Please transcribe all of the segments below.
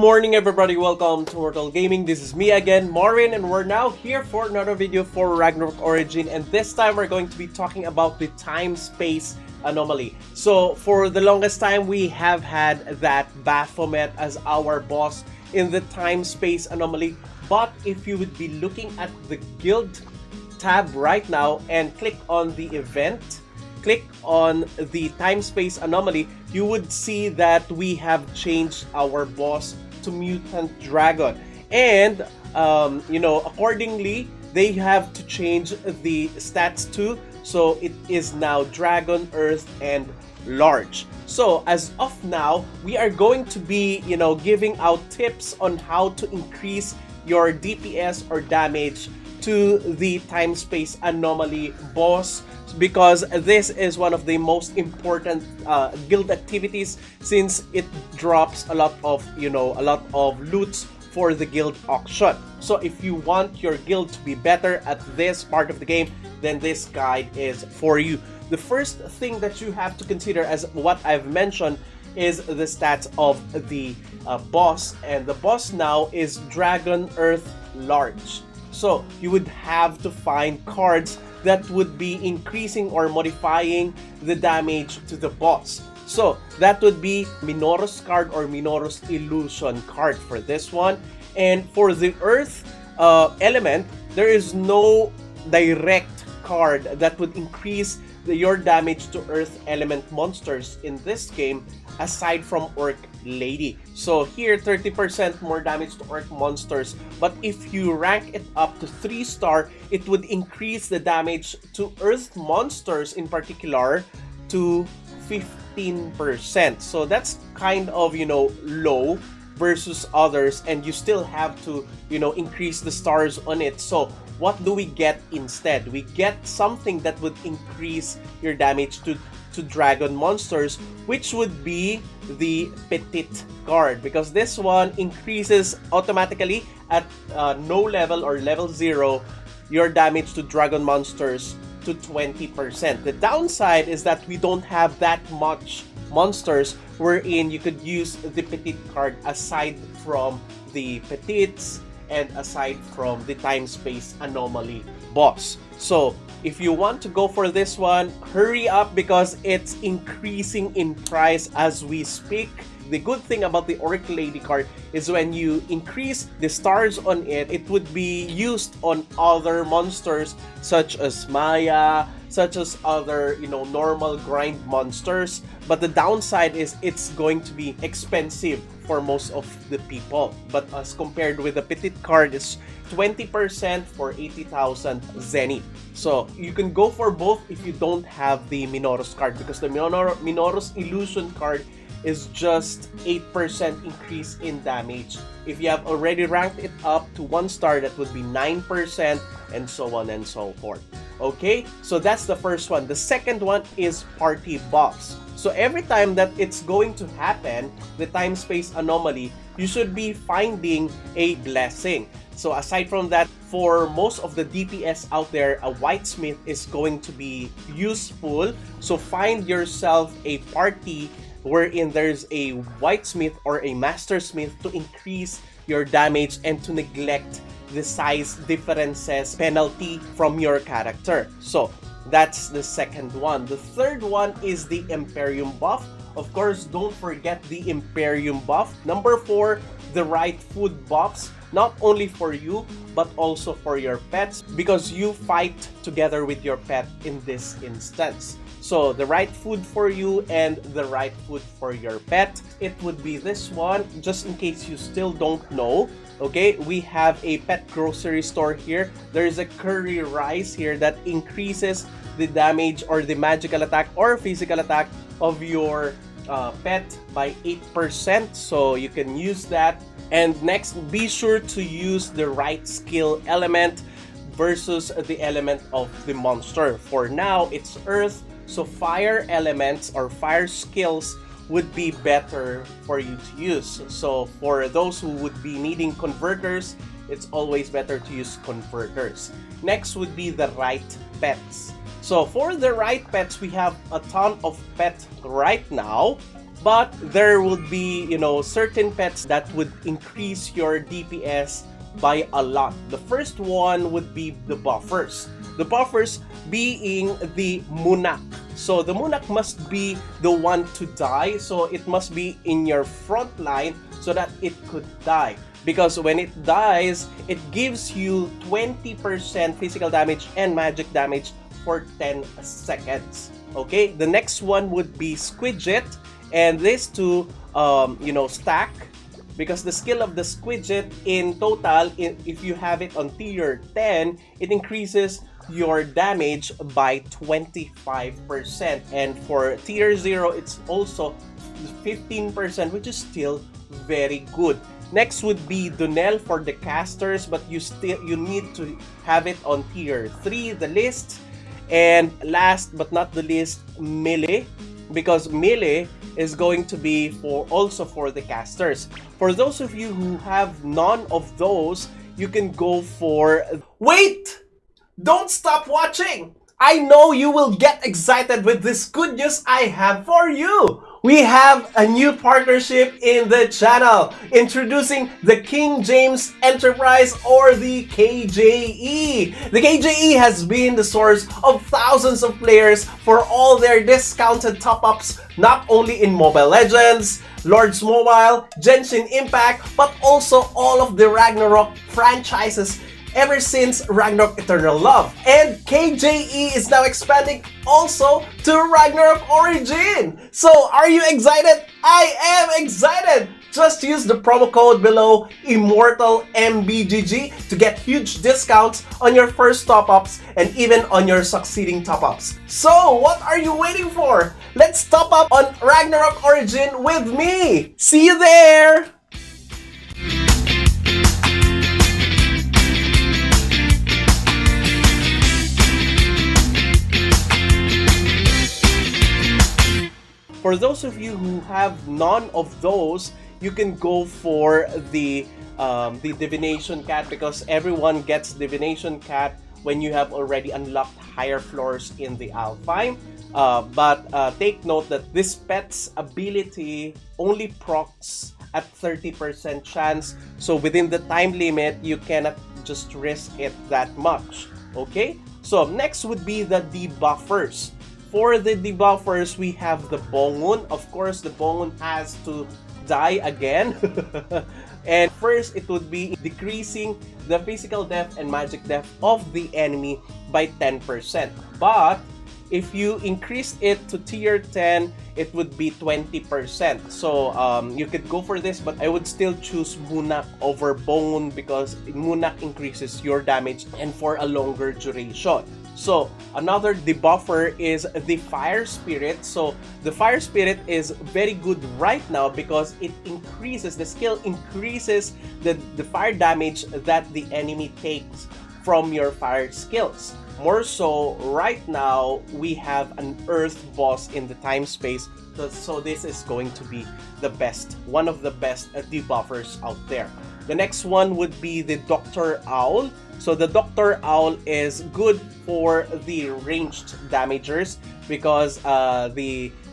morning everybody, welcome to Immortal Gaming. This is me again, Maureen, and we're now here for another video for Ragnarok Origin, and this time we're going to be talking about the time-space anomaly. So for the longest time we have had that Baphomet as our boss in the time-space anomaly, but if you would be looking at the guild tab right now and click on the event, click on the time-space anomaly, you would see that we have changed our boss to Mutant Dragon. And, accordingly, they have to change the stats too. So it is now Dragon, Earth, and Large. So as of now, we are going to be, giving out tips on how to increase your DPS or damage to the time-space anomaly boss, because this is one of the most important guild activities, since it drops a lot of loots for the guild auction. So if you want your guild to be better at this part of the game, then this guide is for you. The first thing that you have to consider, as what I've mentioned, is the stats of the boss, and the boss now is Dragon, Earth, Large. So you would have to find cards that would be increasing or modifying the damage to the boss. So that would be Minorus card or Minorus Illusion card for this one. And for the Earth element, there is no direct card that would increase your damage to Earth element monsters in this game, aside from Orc Lady. So here, 30% more damage to Orc monsters, but if you rank it up to 3-star, it would increase the damage to Earth monsters in particular to 15%. So that's kind of, low versus others, and you still have to, increase the stars on it. So what do we get instead? We get something that would increase your damage to dragon monsters, which would be the Petite card, because this one increases automatically at no level or level 0 your damage to dragon monsters to 20%. The downside is that we don't have that much monsters wherein you could use the Petite card aside from the Petites and aside from the time-space anomaly boss. So if you want to go for this one, hurry up, because it's increasing in price as we speak. The good thing about the Orc Lady card is when you increase the stars on it, it would be used on other monsters such as Maya, such as other, normal grind monsters. But the downside is it's going to be expensive for most of the people. But as compared with the Petite card, it's 20% for 80,000 Zenith. So you can go for both if you don't have the Minorus card, because the Minorus Illusion card is just 8% increase in damage. If you have already ranked it up to 1-star, that would be 9%, and so on and so forth. Okay, so that's the first one. The second one is party buffs. So every time that it's going to happen, the time-space anomaly, you should be finding a blessing. So aside from that, for most of the DPS out there, a Whitesmith is going to be useful. So find yourself a party wherein there's a Whitesmith or a Mastersmith to increase your damage and to neglect the size differences penalty from your character. So that's the second one. The third one is the Imperium buff. Of course, don't forget the Imperium buff. Number 4, the right food buffs. Not only for you, but also for your pets, because you fight together with your pet in this instance. So the right food for you and the right food for your pet, it would be this one. Just in case you still don't know, okay, we have a pet grocery store here. There is a curry rice here that increases the damage or the magical attack or physical attack of your pet by 8%. So you can use that. And next, be sure to use the right skill element versus the element of the monster. For now, it's Earth. So fire elements or fire skills would be better for you to use. So for those who would be needing converters, it's always better to use converters. Next would be the right pets. So for the right pets, we have a ton of pets right now. but there would be, you know, certain pets that would increase your DPS by a lot. The first one would be the buffers. The buffers being the Munak. So the Munak must be the one to die. So it must be in your front line so that it could die. Because when it dies, it gives you 20% physical damage and magic damage for 10 seconds. Okay, the next one would be Squidget, and these two, stack, because the skill of the Squidget in total, if you have it on tier 10, it increases your damage by 25%, and for tier 0, it's also 15%, which is still very good. Next would be Dunel for the casters, but you need to have it on tier 3, the list. And last but not the least, Melee, because Melee is going to be also for the casters. For those of you who have none of those, you can go for... Wait! Don't stop watching! I know you will get excited with this good news I have for you! We have a new partnership in the channel, introducing the King James Enterprise, or the KJE. The KJE has been the source of thousands of players for all their discounted top-ups, not only in Mobile Legends, Lords Mobile, Genshin Impact, but also all of the Ragnarok franchises ever since Ragnarok Eternal Love. And KJE is now expanding also to Ragnarok Origin. So are you excited? I am excited! Just use the promo code below, Immortal MBGG, to get huge discounts on your first top-ups and even on your succeeding top-ups. So what are you waiting for? Let's top up on Ragnarok Origin with me! See you there! For those of you who have none of those, you can go for the Divination Cat, because everyone gets Divination Cat when you have already unlocked higher floors in the Alpine. But take note that this pet's ability only procs at 30% chance, so within the time limit, you cannot just risk it that much. Okay? So next would be the Debuffers. For the Debuffers, we have the Bongun. Of course, the Bongun has to die again. And first, it would be decreasing the physical def and magic def of the enemy by 10%. But if you increase it to tier 10, it would be 20%. So you could go for this, but I would still choose Munak over Bongun, because Munak increases your damage and for a longer duration. So another debuffer is the Fire Spirit. So the Fire Spirit is very good right now because it increases, the skill increases the fire damage that the enemy takes from your fire skills. More so, right now, we have an Earth boss in the time space. So this is going to be the best, one of the best debuffers out there. The next one would be the Dr. Owl. So the Dr. Owl is good for the ranged damagers because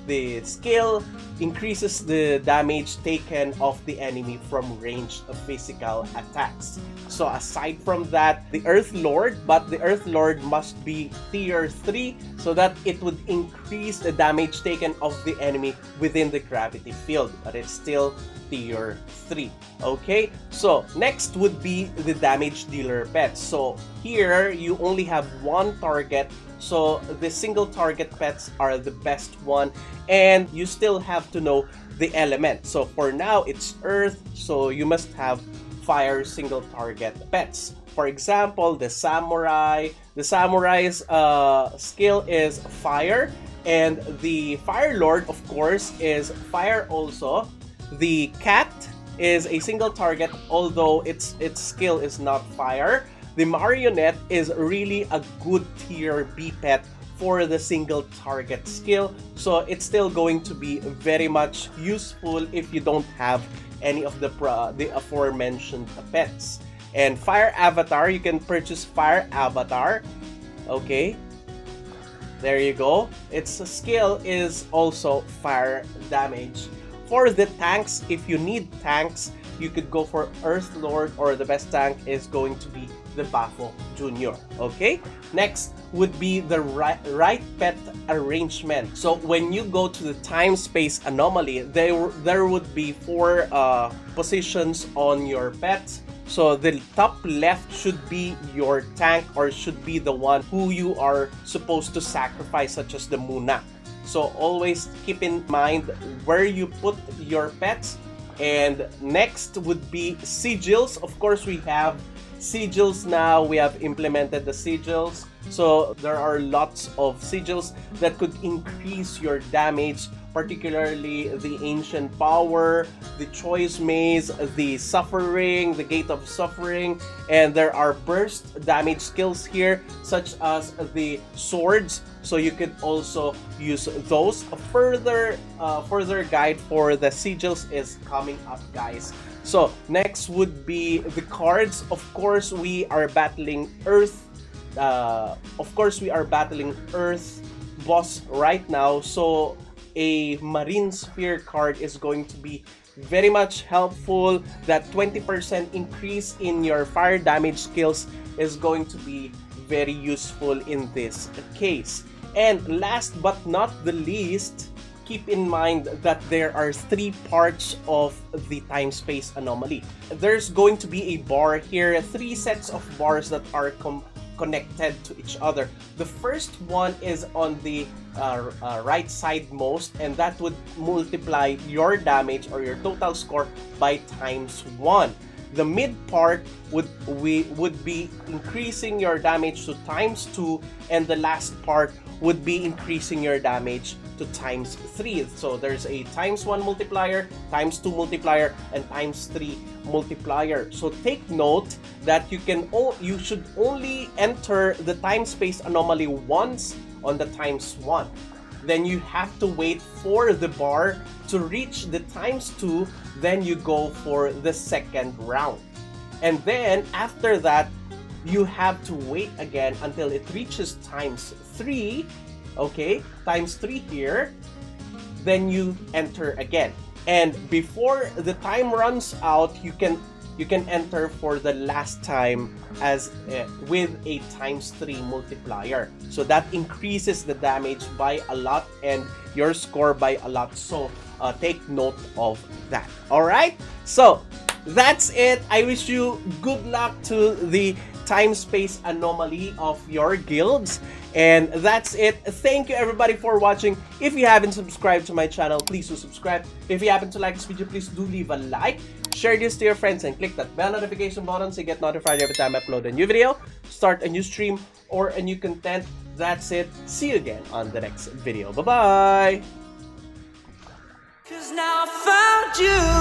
the skill increases the damage taken of the enemy from ranged physical attacks. So aside from that, the Earth Lord, but the Earth Lord must be tier 3 so that it would increase the damage taken of the enemy within the gravity field, but it's still tier 3. Okay, so next would be the damage dealer pets. So here you only have one target, so the single target pets are the best one, and you still have to know the element. So for now it's earth, so you must have fire single target pets. For example, the samurai. The samurai's skill is fire, and the fire lord, of course, is fire also. The cat is a single target, although its skill is not fire. The marionette is really a good tier B pet for the single target skill, so it's still going to be very much useful if you don't have any of the aforementioned pets. And fire avatar, you can purchase fire avatar. Okay, there you go. Its skill is also fire damage. For the tanks, if you need tanks, you could go for Earth Lord, or the best tank is going to be the Bafo Junior. Okay? Next would be the right pet arrangement. So when you go to the time-space anomaly, there would be 4 positions on your pets. So the top left should be your tank, or should be the one who you are supposed to sacrifice, such as the Muna. So always keep in mind where you put your pets. And next would be Sigils. Of course, we have Sigils now. We have implemented the Sigils. So there are lots of Sigils that could increase your damage, particularly the Ancient Power, the Choice Maze, the Suffering, the Gate of Suffering, and there are burst damage skills here, such as the Swords. So you could also use those. A further guide for the Sigils is coming up, guys. So next would be the cards. Of course, we are battling Earth. Boss right now. So a Marine Sphere card is going to be very much helpful. That 20% increase in your fire damage skills is going to be very useful in this case. And last but not the least, keep in mind that there are 3 parts of the time-space anomaly. There's going to be a bar here, 3 sets of bars that are connected to each other. The first one is on the right side most, and that would multiply your damage or your total score by ×1. The mid part would be increasing your damage to ×2, and the last part would be increasing your damage to ×3. So there's a ×1 multiplier, ×2 multiplier, and ×3 multiplier. So take note that you should only enter the time-space anomaly once on the ×1. Then you have to wait for the bar to reach the ×2, then you go for the second round. And then after that, you have to wait again until it reaches ×3, okay, ×3 here, then you enter again. And before the time runs out, you can enter for the last time as with a ×3 multiplier. So that increases the damage by a lot and your score by a lot. So take note of that. All right, so that's it. I wish you good luck to the time-space anomaly of your guilds. And that's it. Thank you everybody for watching. If you haven't subscribed to my channel, please do subscribe. If you happen to like this video, please do leave a like. Share this to your friends and click that bell notification button so you get notified every time I upload a new video, start a new stream, or a new content. That's it. See you again on the next video. Bye-bye! 'Cause now I found you.